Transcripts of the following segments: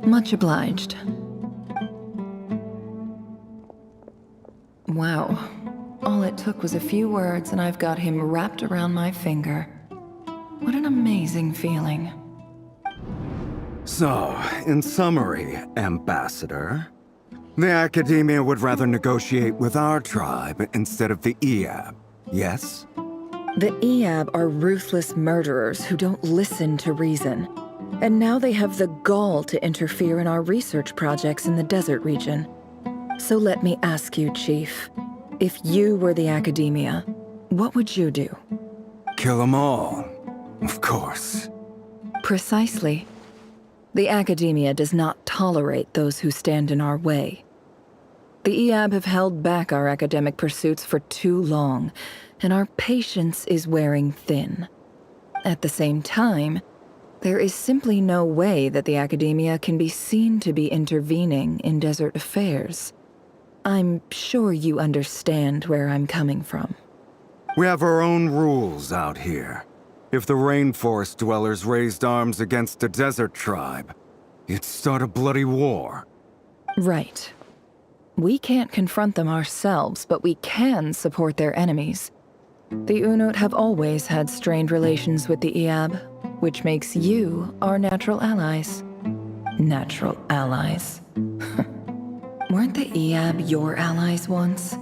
Much obliged. Wow. All it took was a few words and I've got him wrapped around my finger. What an amazing feeling. So, in summary, Ambassador, the Academia would rather negotiate with our tribe instead of the Eab, yes? The Eab are ruthless murderers who don't listen to reason. And now they have the gall to interfere in our research projects in the desert region. So let me ask you, Chief, if you were the Academia, what would you do? Kill them all, of course. Precisely. The Academia does not tolerate those who stand in our way. The Eab have held back our academic pursuits for too long, and our patience is wearing thin. At the same time, there is simply no way that the Academia can be seen to be intervening in desert affairs. I'm sure you understand where I'm coming from. We have our own rules out here. If the rainforest dwellers raised arms against a desert tribe, it'd start a bloody war. Right. We can't confront them ourselves, but we can support their enemies. The Unut have always had strained relations with the Eab, which makes you our natural allies. Natural allies. Weren't the Eab your allies once?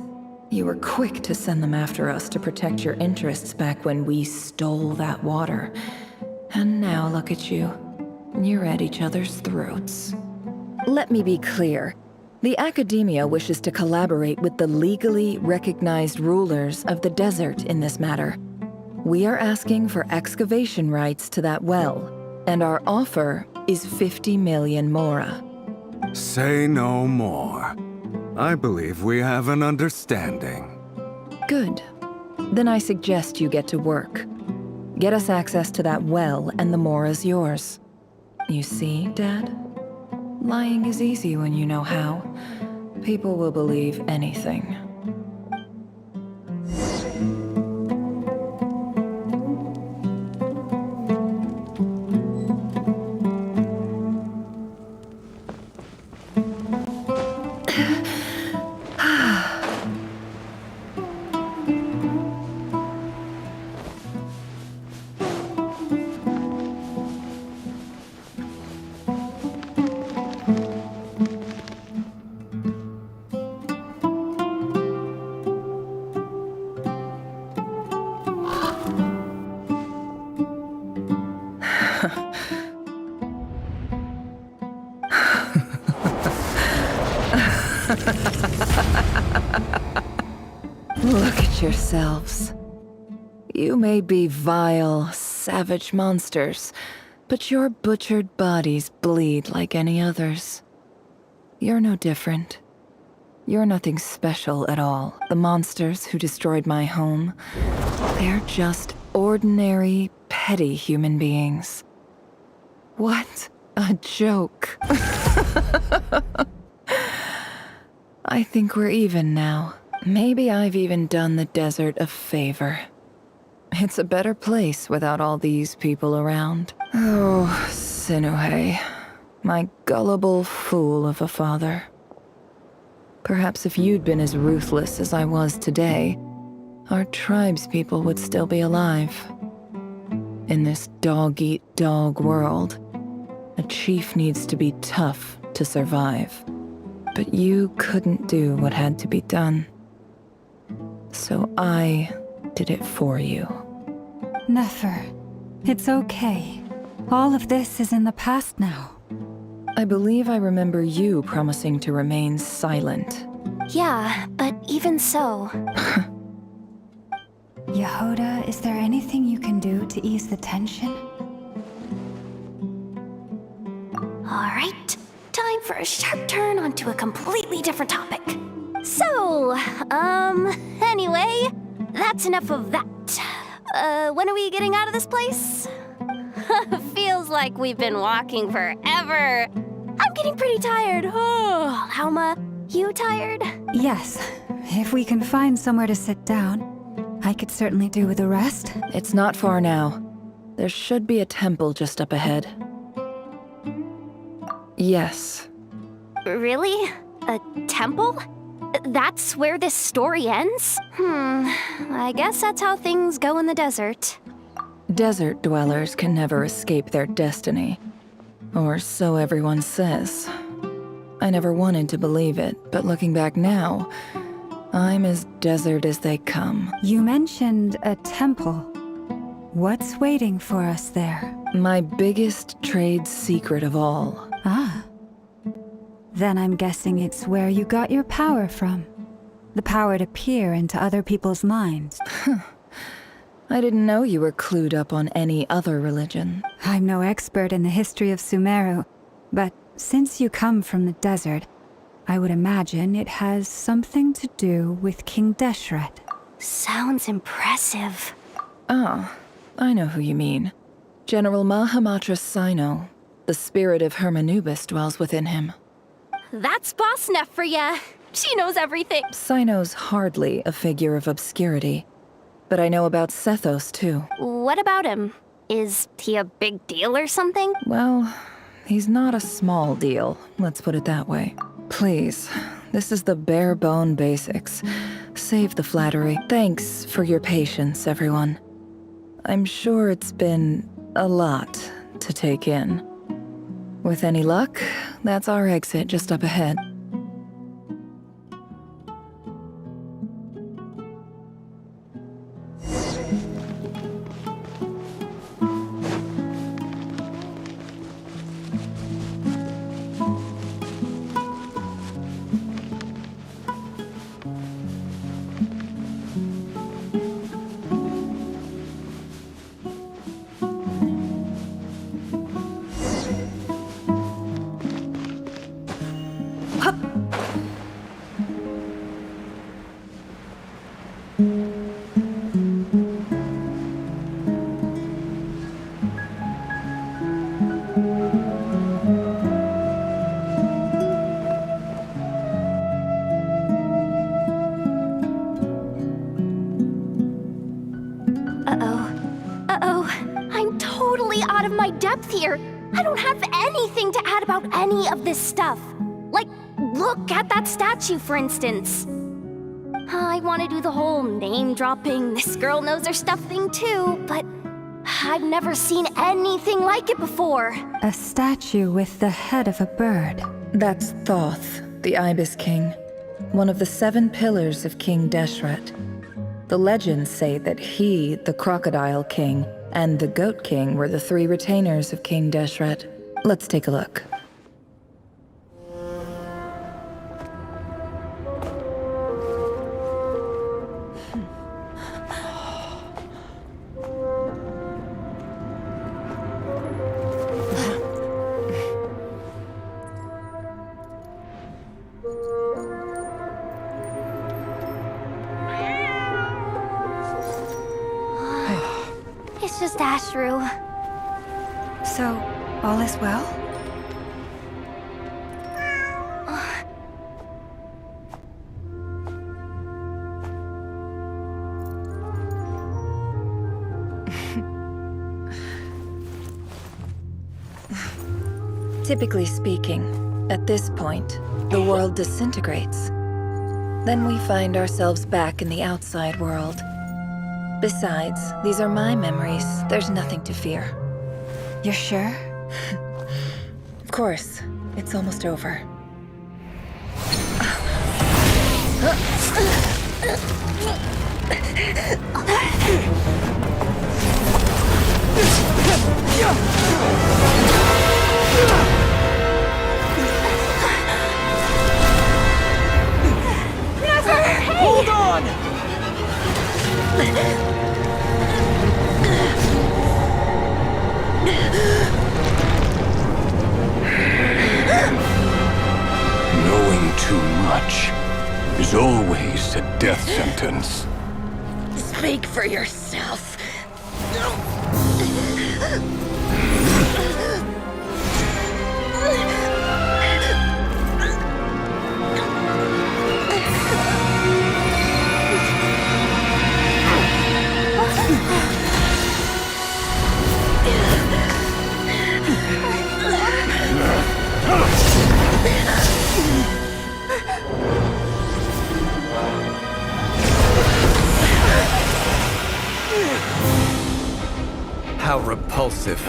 You were quick to send them after us to protect your interests back when we stole that water. And now look at you. You're at each other's throats. Let me be clear. The Academia wishes to collaborate with the legally recognized rulers of the desert in this matter. We are asking for excavation rights to that well, and our offer is 50 million mora. Say no more. I believe we have an understanding. Good. Then I suggest you get to work. Get us access to that well, and the mora's yours. You see, Dad? Lying is easy when you know how. People will believe anything. Look at yourselves. You may be vile, savage monsters, but your butchered bodies bleed like any others. You're no different. You're nothing special at all. The monsters who destroyed my home, they're just ordinary, petty human beings. What a joke. I think we're even now. Maybe I've even done the desert a favor. It's a better place without all these people around. Oh, Sinuhe, my gullible fool of a father. Perhaps if you'd been as ruthless as I was today, our tribespeople would still be alive. In this dog-eat-dog world, a chief needs to be tough to survive. But you couldn't do what had to be done. So I did it for you. Nefer, it's okay. All of this is in the past now. I believe I remember you promising to remain silent. Yeah, but even so... Yehoda, is there anything you can do to ease the tension? Alright, time for a sharp turn onto a completely different topic. So, anyway, that's enough of that. When are we getting out of this place? Feels like we've been walking forever. I'm getting pretty tired. Oh, Lauma, you tired? Yes. If we can find somewhere to sit down, I could certainly do with a rest. It's not far now. There should be a temple just up ahead. Yes. Really? A temple? That's where this story ends? I guess that's how things go in the desert. Desert dwellers can never escape their destiny. Or so everyone says. I never wanted to believe it, but looking back now, I'm as desert as they come. You mentioned a temple. What's waiting for us there? My biggest trade secret of all. Ah. Then I'm guessing it's where you got your power from. The power to peer into other people's minds. I didn't know you were clued up on any other religion. I'm no expert in the history of Sumeru, but since you come from the desert, I would imagine it has something to do with King Deshret. Sounds impressive. Ah, I know who you mean. General Mahamatra Sino. The spirit of Hermanubis dwells within him. That's Boss Neff for ya. She knows everything. Sino's hardly a figure of obscurity, but I know about Sethos too. What about him? Is he a big deal or something? Well, he's not a small deal, let's put it that way. Please, this is the bare bone basics. Save the flattery. Thanks for your patience, everyone. I'm sure it's been a lot to take in. With any luck, that's our exit just up ahead. I'm totally out of my depth here. I don't have anything to add about any of this stuff. Like, look at that statue, for instance. I want to do the whole name-dropping, this girl knows her stuff thing too, but I've never seen anything like it before. A statue with the head of a bird. That's Thoth, the Ibis King, one of the 7 pillars of King Deshret. The legends say that he, the Crocodile King, and the Goat King were the 3 retainers of King Deshret. Let's take a look. It's just Ashru. So, all is well? Typically speaking, at this point, the world disintegrates. Then we find ourselves back in the outside world. Besides, these are my memories. There's nothing to fear. You're sure? Of course. It's almost over. Hold on! Knowing too much is always a death sentence. Speak for yourself. How repulsive.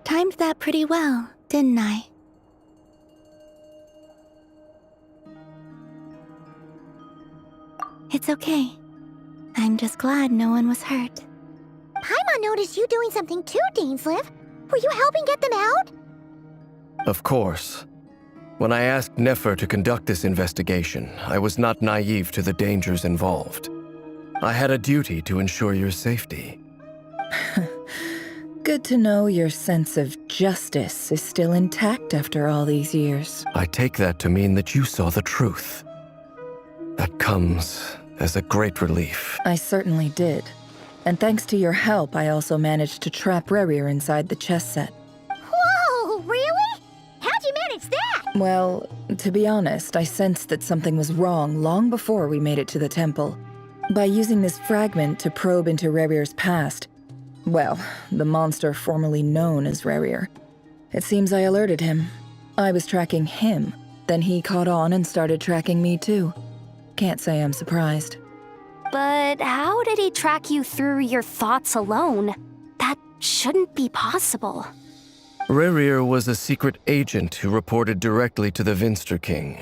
Timed that pretty well, didn't I? It's okay. I'm just glad no one was hurt. Paimon noticed you doing something too, Dainsleif. Were you helping get them out? Of course. When I asked Nefer to conduct this investigation, I was not naive to the dangers involved. I had a duty to ensure your safety. Good to know your sense of justice is still intact after all these years. I take that to mean that you saw the truth. That comes as a great relief. I certainly did. And thanks to your help, I also managed to trap Rerir inside the chess set. Whoa, really? How'd you manage that? Well, to be honest, I sensed that something was wrong long before we made it to the temple. By using this fragment to probe into Rerir's past, well, the monster formerly known as Rerir, it seems I alerted him. I was tracking him, then he caught on and started tracking me too. Can't say I'm surprised. But how did he track you through your thoughts alone? That shouldn't be possible. Rerir was a secret agent who reported directly to the Vinster King.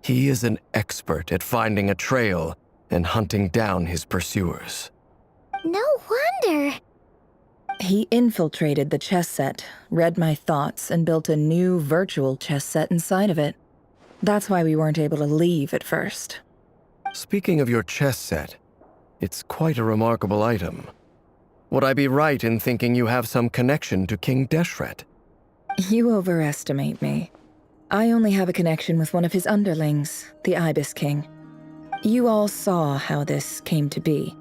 He is an expert at finding a trail and hunting down his pursuers. No wonder. He infiltrated the chess set, read my thoughts, and built a new virtual chess set inside of it. That's why we weren't able to leave at first. Speaking of your chess set, it's quite a remarkable item. Would I be right in thinking you have some connection to King Deshret? You overestimate me. I only have a connection with one of his underlings, the Ibis King. You all saw how this came to be.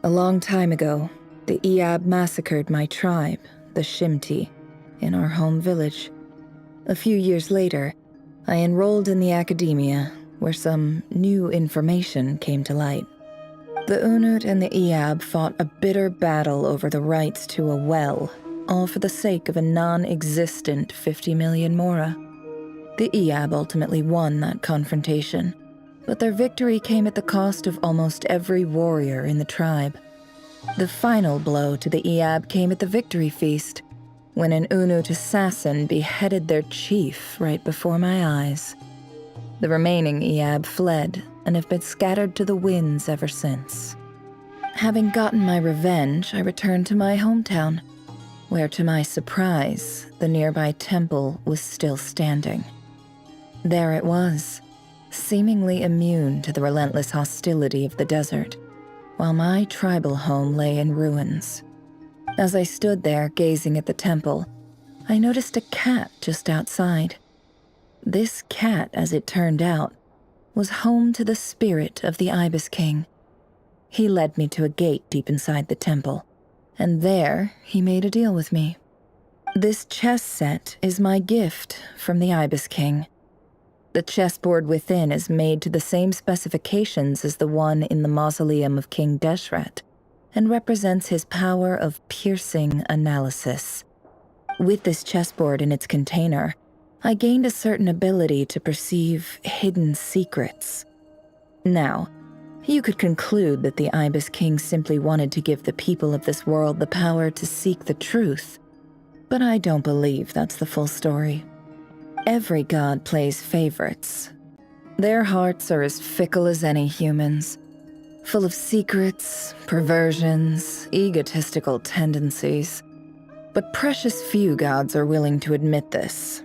A long time ago, the Iab massacred my tribe, the Shimti, in our home village. A few years later, I enrolled in the academia, where some new information came to light. The Unut and the Iab fought a bitter battle over the rights to a well, all for the sake of a non-existent 50 million mora. The Iab ultimately won that confrontation, but their victory came at the cost of almost every warrior in the tribe. The final blow to the Iab came at the victory feast, when an Unut assassin beheaded their chief right before my eyes. The remaining Iab fled and have been scattered to the winds ever since. Having gotten my revenge, I returned to my hometown, where to my surprise, the nearby temple was still standing. There it was, seemingly immune to the relentless hostility of the desert, while my tribal home lay in ruins. As I stood there gazing at the temple, I noticed a cat just outside. This cat, as it turned out, was home to the spirit of the Ibis King. He led me to a gate deep inside the temple, and there he made a deal with me. This chess set is my gift from the Ibis King. The chessboard within is made to the same specifications as the one in the mausoleum of King Deshret, and represents his power of piercing analysis. With this chessboard in its container, I gained a certain ability to perceive hidden secrets. Now, you could conclude that the Ibis King simply wanted to give the people of this world the power to seek the truth, but I don't believe that's the full story. Every god plays favorites. Their hearts are as fickle as any human's, full of secrets, perversions, egotistical tendencies. But precious few gods are willing to admit this.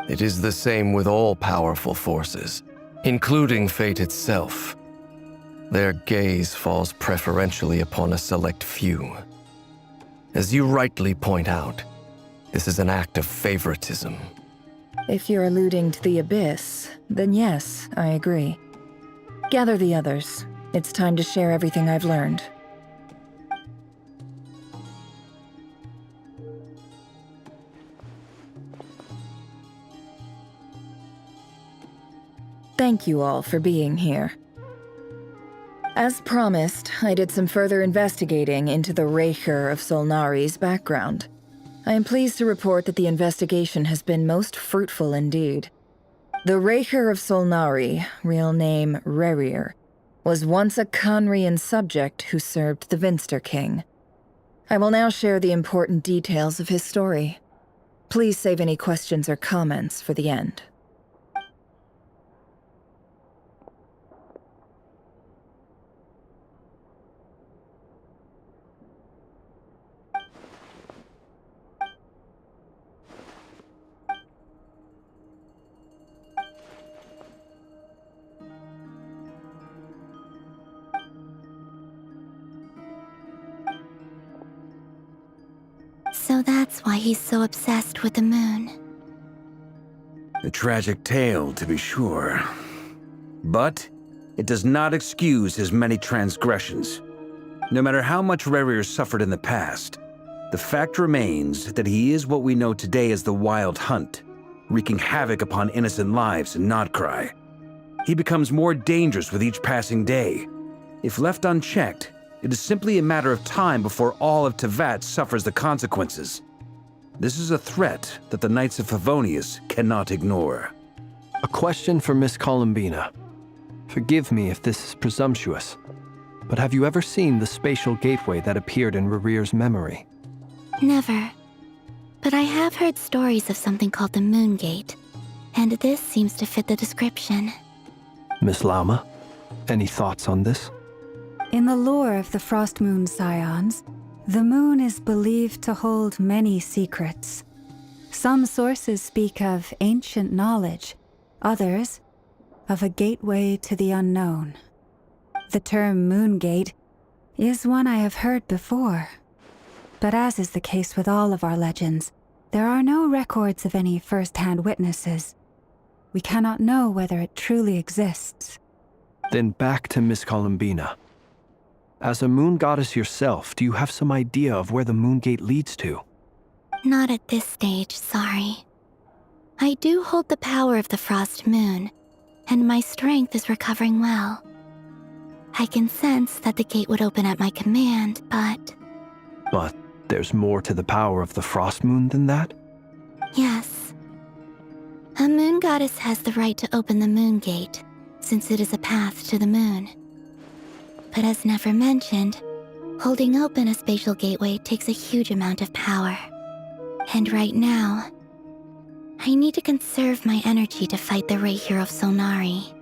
It is the same with all powerful forces, including fate itself. Their gaze falls preferentially upon a select few. As you rightly point out, this is an act of favoritism. If you're alluding to the Abyss, then yes, I agree. Gather the others. It's time to share everything I've learned. Thank you all for being here. As promised, I did some further investigating into the Raker of Solnari's background. I am pleased to report that the investigation has been most fruitful indeed. The Raker of Solnari, real name Rerir, was once a Khanrian subject who served the Vinster King. I will now share the important details of his story. Please save any questions or comments for the end. So that's why he's so obsessed with the moon. A tragic tale, to be sure. But it does not excuse his many transgressions. No matter how much Rerir suffered in the past, the fact remains that he is what we know today as the Wild Hunt, wreaking havoc upon innocent lives in Nod-Krai. He becomes more dangerous with each passing day. If left unchecked, it is simply a matter of time before all of Tevat suffers the consequences. This is a threat that the Knights of Favonius cannot ignore. A question for Miss Columbina. Forgive me if this is presumptuous, but have you ever seen the spatial gateway that appeared in Rerir's memory? Never. But I have heard stories of something called the Moon Gate, and this seems to fit the description. Miss Lauma, any thoughts on this? In the lore of the Frost Moon Scions, the moon is believed to hold many secrets. Some sources speak of ancient knowledge, others of a gateway to the unknown. The term Moon Gate is one I have heard before. But as is the case with all of our legends, there are no records of any first-hand witnesses. We cannot know whether it truly exists. Then back to Miss Columbina. As a moon goddess yourself, do you have some idea of where the Moon Gate leads to? Not at this stage, sorry. I do hold the power of the Frost Moon, and my strength is recovering well. I can sense that the gate would open at my command, but... But there's more to the power of the Frost Moon than that? Yes. A moon goddess has the right to open the Moon Gate, since it is a path to the moon. But as Nefer mentioned, holding open a spatial gateway takes a huge amount of power. And right now, I need to conserve my energy to fight the Raker of Solnari.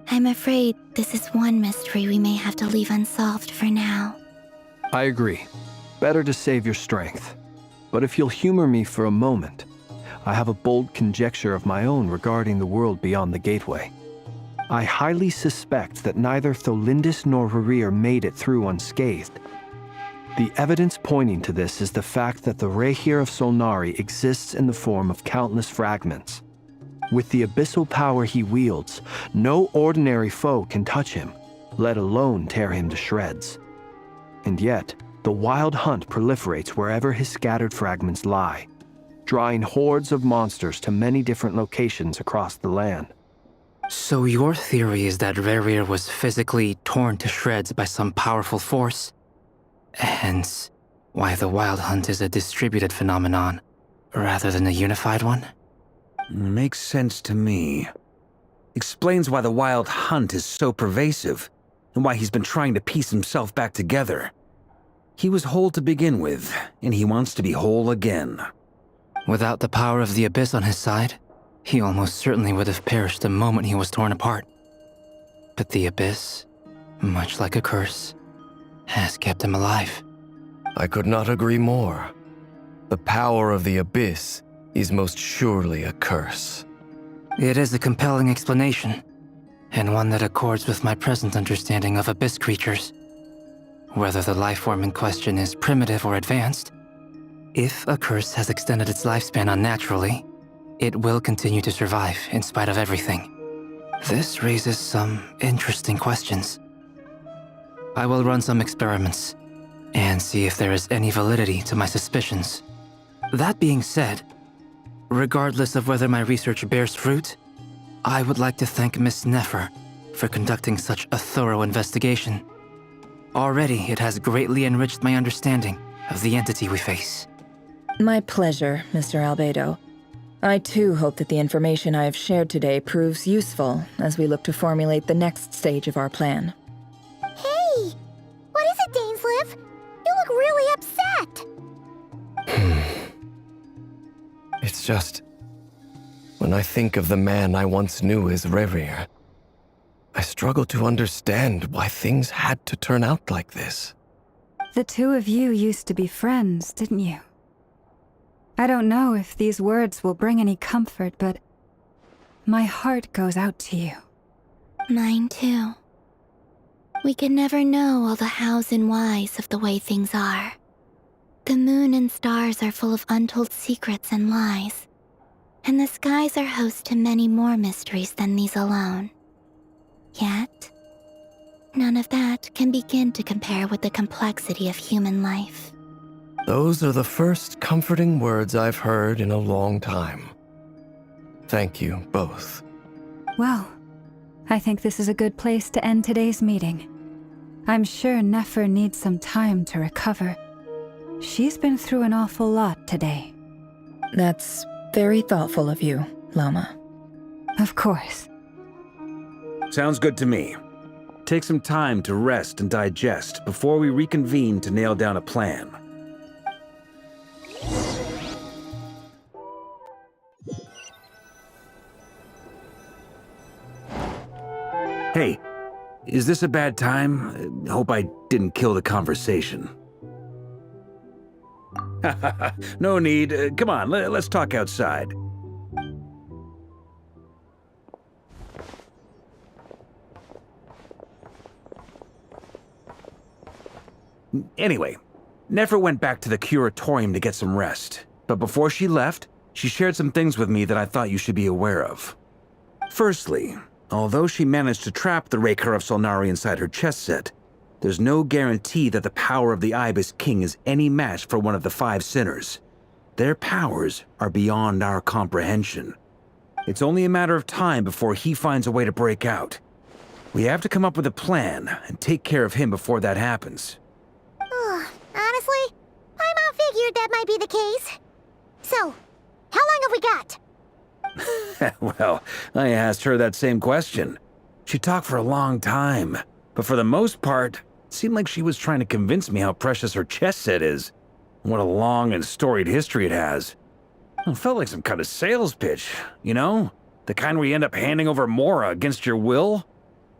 I'm afraid this is one mystery we may have to leave unsolved for now. I agree. Better to save your strength. But if you'll humor me for a moment, I have a bold conjecture of my own regarding the world beyond the gateway. I highly suspect that neither Tholindis nor Rerir made it through unscathed. The evidence pointing to this is the fact that the Raker of Solnari exists in the form of countless fragments. With the abyssal power he wields, no ordinary foe can touch him, let alone tear him to shreds. And yet, the Wild Hunt proliferates wherever his scattered fragments lie, drawing hordes of monsters to many different locations across the land. So your theory is that Rerir was physically torn to shreds by some powerful force? Hence, why the Wild Hunt is a distributed phenomenon, rather than a unified one? Makes sense to me. Explains why the Wild Hunt is so pervasive, and why he's been trying to piece himself back together. He was whole to begin with, and he wants to be whole again. Without the power of the Abyss on his side, he almost certainly would have perished the moment he was torn apart. But the Abyss, much like a curse, has kept him alive. I could not agree more. The power of the Abyss is most surely a curse. It is a compelling explanation, and one that accords with my present understanding of abyss creatures. Whether the life form in question is primitive or advanced, if a curse has extended its lifespan unnaturally, it will continue to survive in spite of everything. This raises some interesting questions. I will run some experiments and see if there is any validity to my suspicions. That being said, regardless of whether my research bears fruit, I would like to thank Miss Nefer for conducting such a thorough investigation. Already, it has greatly enriched my understanding of the entity we face. My pleasure, Mr. Albedo. I too hope that the information I have shared today proves useful as we look to formulate the next stage of our plan. Hey! What is it, Dainsleif? You look really upset! It's just... when I think of the man I once knew as Rerir, I struggle to understand why things had to turn out like this. The two of you used to be friends, didn't you? I don't know if these words will bring any comfort, but my heart goes out to you. Mine too. We can never know all the hows and whys of the way things are. The moon and stars are full of untold secrets and lies, and the skies are host to many more mysteries than these alone. Yet, none of that can begin to compare with the complexity of human life. Those are the first comforting words I've heard in a long time. Thank you, both. Well, I think this is a good place to end today's meeting. I'm sure Nefer needs some time to recover. She's been through an awful lot today. That's very thoughtful of you, Lama. Of course. Sounds good to me. Take some time to rest and digest before we reconvene to nail down a plan. Hey, is this a bad time? Hope I didn't kill the conversation. No need. Come on, let's talk outside. Anyway, Nefer went back to the curatorium to get some rest. But before she left, she shared some things with me that I thought you should be aware of. Firstly, although she managed to trap the Raker of Solnari inside her chess set, there's no guarantee that the power of the Ibis King is any match for one of the 5 sinners. Their powers are beyond our comprehension. It's only a matter of time before he finds a way to break out. We have to come up with a plan and take care of him before that happens. Honestly, my mom figured that might be the case. So, how long have we got? Well, I asked her that same question. She talked for a long time, but for the most part, it seemed like she was trying to convince me how precious her chess set is. What a long and storied history it has. It felt like some kind of sales pitch, you know? The kind where you end up handing over Mora against your will?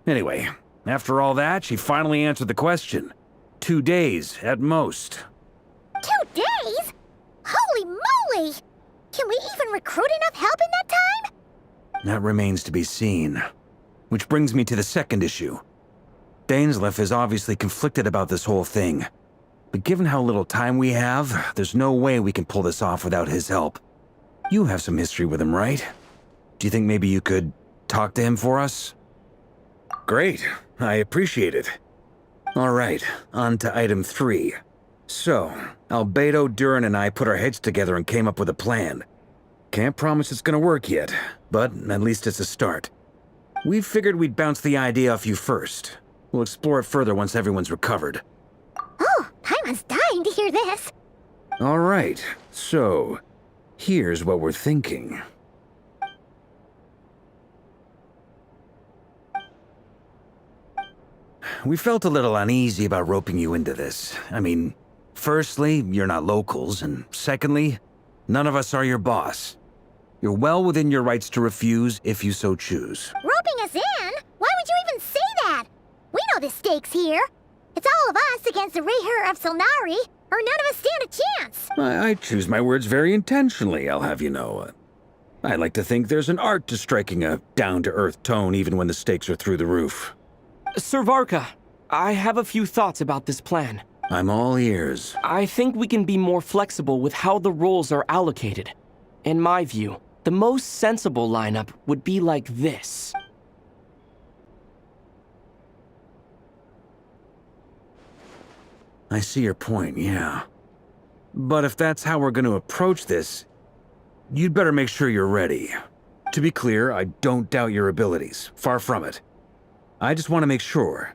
Anyway, after all that, she finally answered the question. 2 days, at most. 2 days? Holy moly! Can we even recruit enough help in that time? That remains to be seen. Which brings me to the second issue. Dainsleif is obviously conflicted about this whole thing. But given how little time we have, there's no way we can pull this off without his help. You have some history with him, right? Do you think maybe you could talk to him for us? Great. I appreciate it. All right, on to item 3. So, Albedo, Durin, and I put our heads together and came up with a plan. Can't promise it's gonna work yet, but at least it's a start. We figured we'd bounce the idea off you first. We'll explore it further once everyone's recovered. Oh, Paimon's dying to hear this. All right, so here's what we're thinking. We felt a little uneasy about roping you into this. I mean, firstly, you're not locals, and secondly, none of us are your boss. You're well within your rights to refuse if you so choose. Roping us in? Why would you even say that? We know the stakes here. It's all of us against the Reher of Solnari. or none of us stand a chance. I choose my words very intentionally, I'll have you know. I like to think there's an art to striking a down-to-earth tone even when the stakes are through the roof. Sir Varka, I have a few thoughts about this plan. I'm all ears. I think we can be more flexible with how the roles are allocated. In my view, the most sensible lineup would be like this. I see your point, yeah. But if that's how we're going to approach this, you'd better make sure you're ready. To be clear, I don't doubt your abilities. Far from it. I just want to make sure.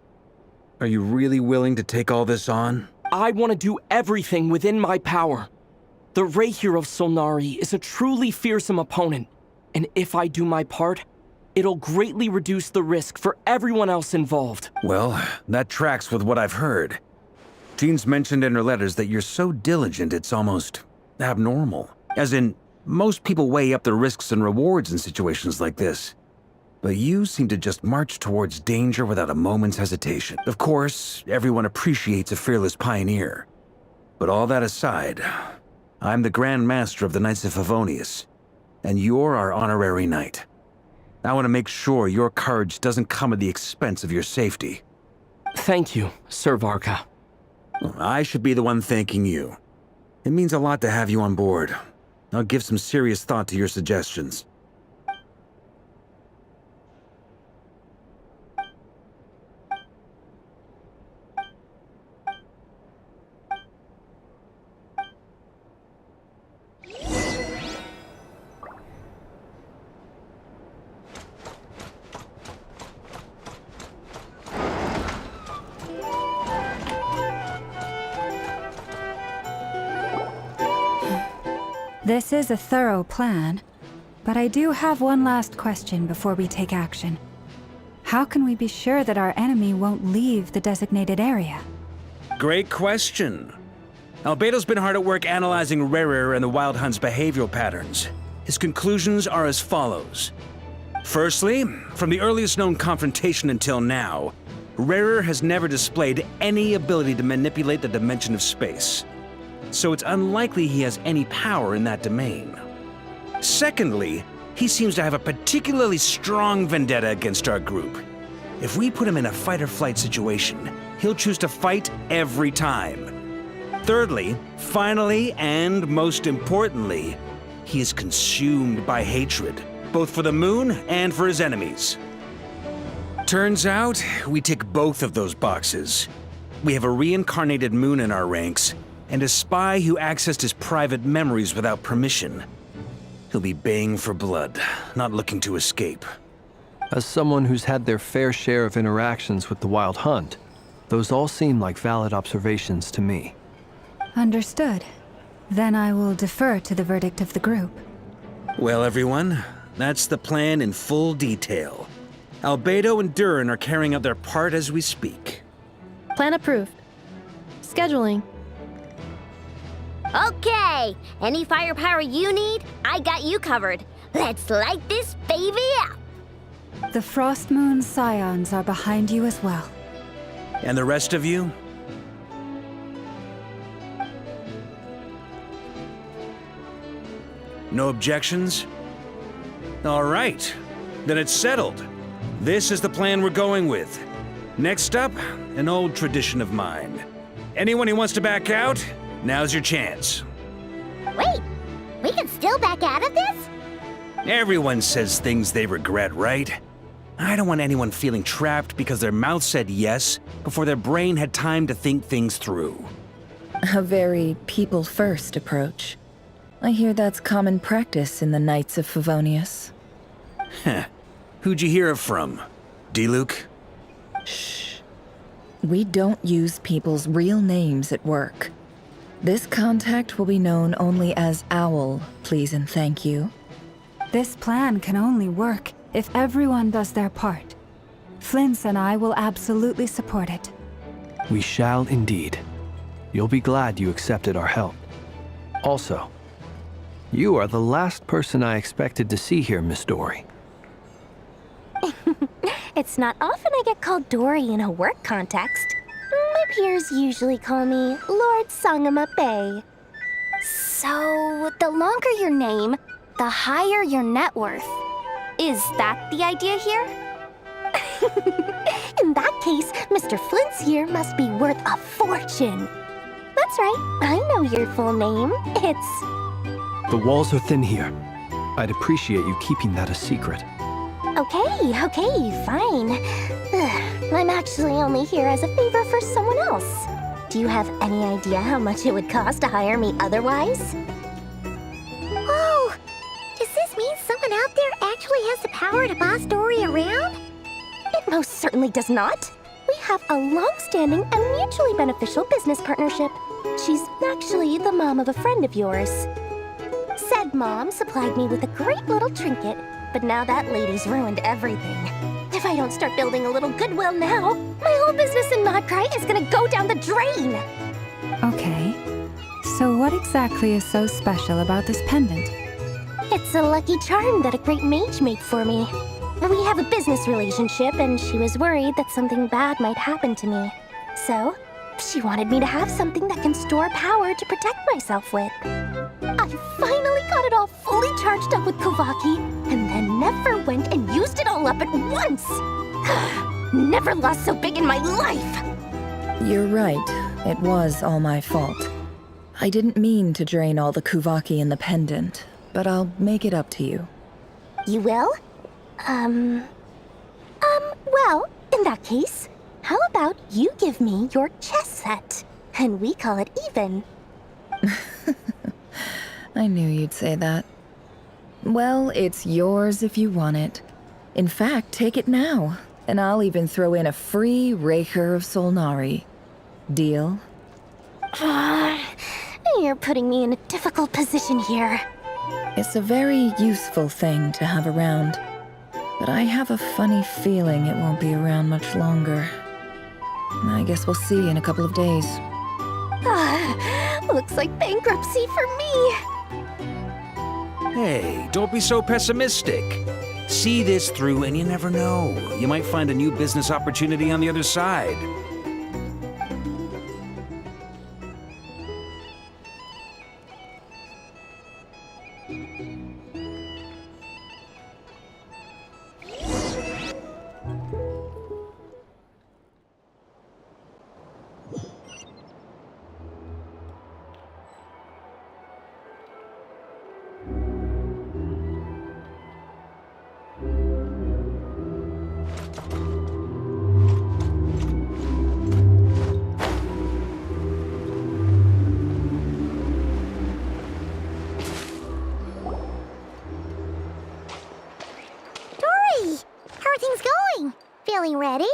Are you really willing to take all this on? I want to do everything within my power. The Rahier of Solnari is a truly fearsome opponent, and if I do my part, it'll greatly reduce the risk for everyone else involved. Well, that tracks with what I've heard. Jean's mentioned in her letters that you're so diligent it's almost abnormal. As in, most people weigh up the risks and rewards in situations like this. But you seem to just march towards danger without a moment's hesitation. Of course, everyone appreciates a fearless pioneer. But all that aside, I'm the Grand Master of the Knights of Favonius, and you're our honorary knight. I want to make sure your courage doesn't come at the expense of your safety. Thank you, Sir Varka. I should be the one thanking you. It means a lot to have you on board. I'll give some serious thought to your suggestions. This is a thorough plan, but I do have one last question before we take action. How can we be sure that our enemy won't leave the designated area? Great question. Albedo's been hard at work analyzing Rarer and the Wild Hunt's behavioral patterns. His conclusions are as follows. Firstly, from the earliest known confrontation until now, Rarer has never displayed any ability to manipulate the dimension of space. So it's unlikely he has any power in that domain. Secondly, he seems to have a particularly strong vendetta against our group. If we put him in a fight-or-flight situation, he'll choose to fight every time. Thirdly, finally, and most importantly, he is consumed by hatred, both for the moon and for his enemies. Turns out, we tick both of those boxes. We have a reincarnated moon in our ranks, and a spy who accessed his private memories without permission. He'll be baying for blood, not looking to escape. As someone who's had their fair share of interactions with the Wild Hunt, those all seem like valid observations to me. Understood. Then I will defer to the verdict of the group. Well, everyone, that's the plan in full detail. Albedo and Durin are carrying out their part as we speak. Plan approved. Scheduling. Okay, any firepower you need, I got you covered. Let's light this baby up. The Frost Moon Scions are behind you as well. And the rest of you? No objections? All right, then it's settled. This is the plan we're going with. Next up, an old tradition of mine. Anyone who wants to back out, now's your chance. Wait, we can still back out of this? Everyone says things they regret, right? I don't want anyone feeling trapped because their mouth said yes before their brain had time to think things through. A very people-first approach. I hear that's common practice in the Knights of Favonius. Heh. Who'd you hear it from? D-Luke? Shh. We don't use people's real names at work. This contact will be known only as Owl, please and thank you. This plan can only work if everyone does their part. Flint's and I will absolutely support it. We shall indeed. You'll be glad you accepted our help. Also, you are the last person I expected to see here, Miss Dory. It's not often I get called Dory in a work context. My peers usually call me Lord Sangama Bay. So, the longer your name, the higher your net worth. Is that the idea here? In that case, Mr. Flint's here must be worth a fortune. That's right, I know your full name. It's... The walls are thin here. I'd appreciate you keeping that a secret. Okay, fine. I'm actually only here as a favor for someone else. Do you have any idea how much it would cost to hire me otherwise? Whoa! Does this mean someone out there actually has the power to boss Dory around? It most certainly does not. We have a long-standing and mutually beneficial business partnership. She's actually the mom of a friend of yours. Said mom supplied me with a great little trinket, but now that lady's ruined everything. If I don't start building a little goodwill now, my whole business in Nod-Krai is gonna go down the drain! Okay. So what exactly is so special about this pendant? It's a lucky charm that a great mage made for me. We have a business relationship, and she was worried that something bad might happen to me. So, she wanted me to have something that can store power to protect myself with. I finally got it all fully charged up with Kovaki, and then never went and used it all up at once! Never lost so big in my life! You're right. It was all my fault. I didn't mean to drain all the Kuvaki in the pendant, but I'll make it up to you. You will? Well, in that case, how about you give me your chess set, and we call it even? I knew you'd say that. Well, it's yours if you want it. In fact, take it now, and I'll even throw in a free Raker of Solnari. Deal? You're putting me in a difficult position here. It's a very useful thing to have around, but I have a funny feeling it won't be around much longer. I guess we'll see in a couple of days. Looks like bankruptcy for me. Hey, don't be so pessimistic. See this through and you never know. You might find a new business opportunity on the other side. Feeling ready?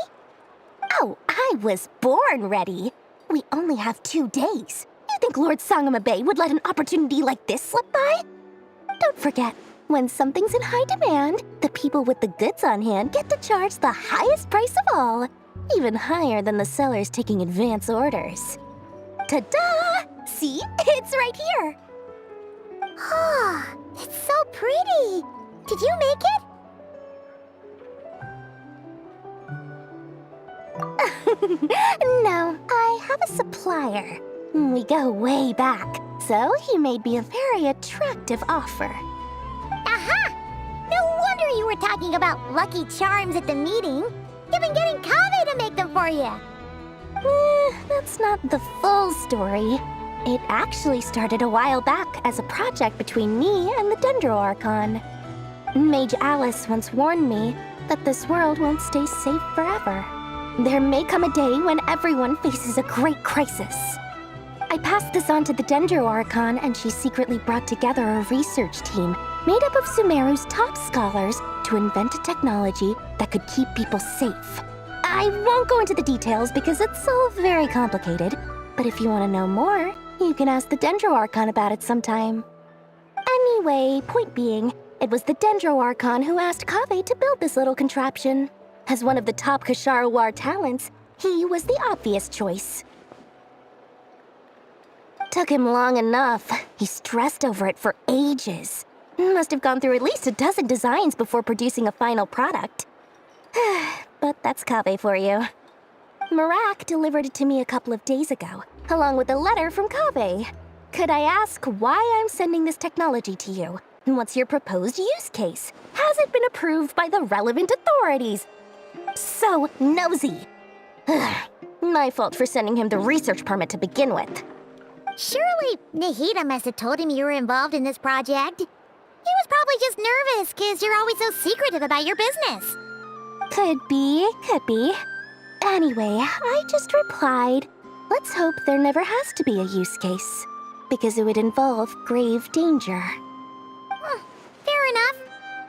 Oh, I was born ready. We only have 2 days. You think Lord Sangama Bay would let an opportunity like this slip by? Don't forget, when something's in high demand, the people with the goods on hand get to charge the highest price of all, even higher than the sellers taking advance orders. Ta-da! See? It's right here! Ah, it's so pretty! Did you make it? No, I have a supplier. We go way back, so he made me a very attractive offer. Aha! No wonder you were talking about lucky charms at the meeting. You've been getting Kaveh to make them for you. That's not the full story. It actually started a while back as a project between me and the Dendro Archon. Mage Alice once warned me that this world won't stay safe forever. There may come a day when everyone faces a great crisis. I passed this on to the Dendro Archon, and she secretly brought together a research team made up of Sumeru's top scholars to invent a technology that could keep people safe. I won't go into the details because it's all very complicated, but if you want to know more, you can ask the Dendro Archon about it sometime. Anyway, point being, it was the Dendro Archon who asked Kaveh to build this little contraption. As one of the top Kasharawar talents, he was the obvious choice. Took him long enough. He stressed over it for ages. Must have gone through at least a dozen designs before producing a final product. But that's Kaveh for you. Marak delivered it to me a couple of days ago, along with a letter from Kaveh. Could I ask why I'm sending this technology to you? And what's your proposed use case? Has it been approved by the relevant authorities? So nosy. My fault for sending him the research permit to begin with. Surely Nahida must have told him you were involved in this project. He was probably just nervous because you're always so secretive about your business. Could be. Anyway, I just replied, let's hope there never has to be a use case, because it would involve grave danger. Fair enough.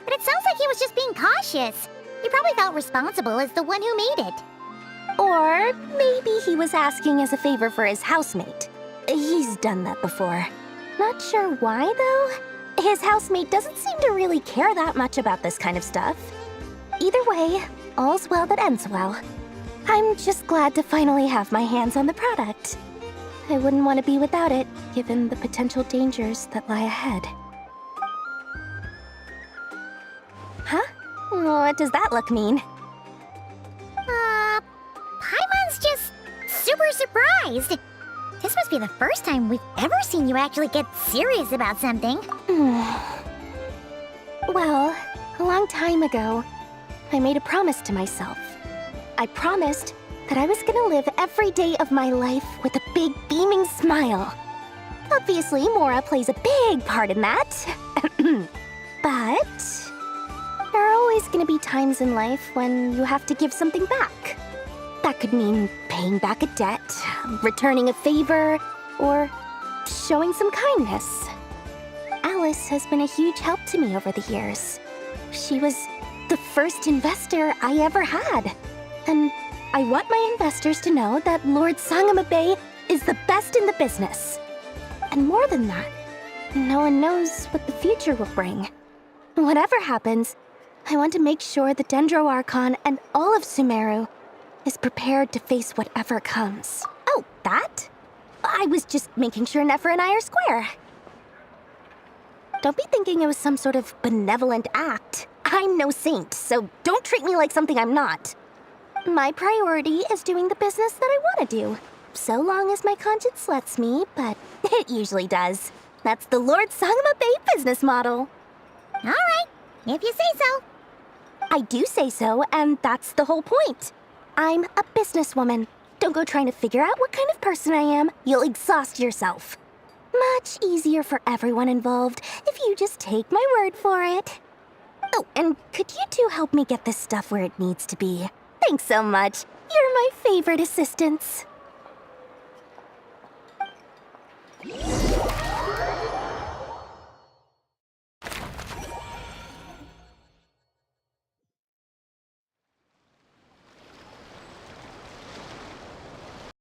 But it sounds like he was just being cautious. He probably felt responsible as the one who made it. Or maybe he was asking as a favor for his housemate. He's done that before. Not sure why, though. His housemate doesn't seem to really care that much about this kind of stuff. Either way, all's well that ends well. I'm just glad to finally have my hands on the product. I wouldn't want to be without it, given the potential dangers that lie ahead. Huh? What does that look mean? Paimon's just super surprised. This must be the first time we've ever seen you actually get serious about something. Well, a long time ago, I made a promise to myself. I promised that I was gonna live every day of my life with a big beaming smile. Obviously, Mora plays a big part in that. But there are always gonna be times in life when you have to give something back. That could mean paying back a debt, returning a favor, or showing some kindness. Alice has been a huge help to me over the years. She was the first investor I ever had. And I want my investors to know that Lord Sangamabe is the best in the business. And more than that, no one knows what the future will bring. Whatever happens, I want to make sure the Dendro Archon and all of Sumeru is prepared to face whatever comes. Oh, that? I was just making sure Nefer and I are square. Don't be thinking it was some sort of benevolent act. I'm no saint, so don't treat me like something I'm not. My priority is doing the business that I want to do, so long as my conscience lets me, but it usually does. That's the Lord Sangamabe business model. All right, if you say so. I do say so, and that's the whole point. I'm a businesswoman. Don't go trying to figure out what kind of person I am. You'll exhaust yourself. Much easier for everyone involved if you just take my word for it. Oh, and could you two help me get this stuff where it needs to be? Thanks so much. You're my favorite assistants.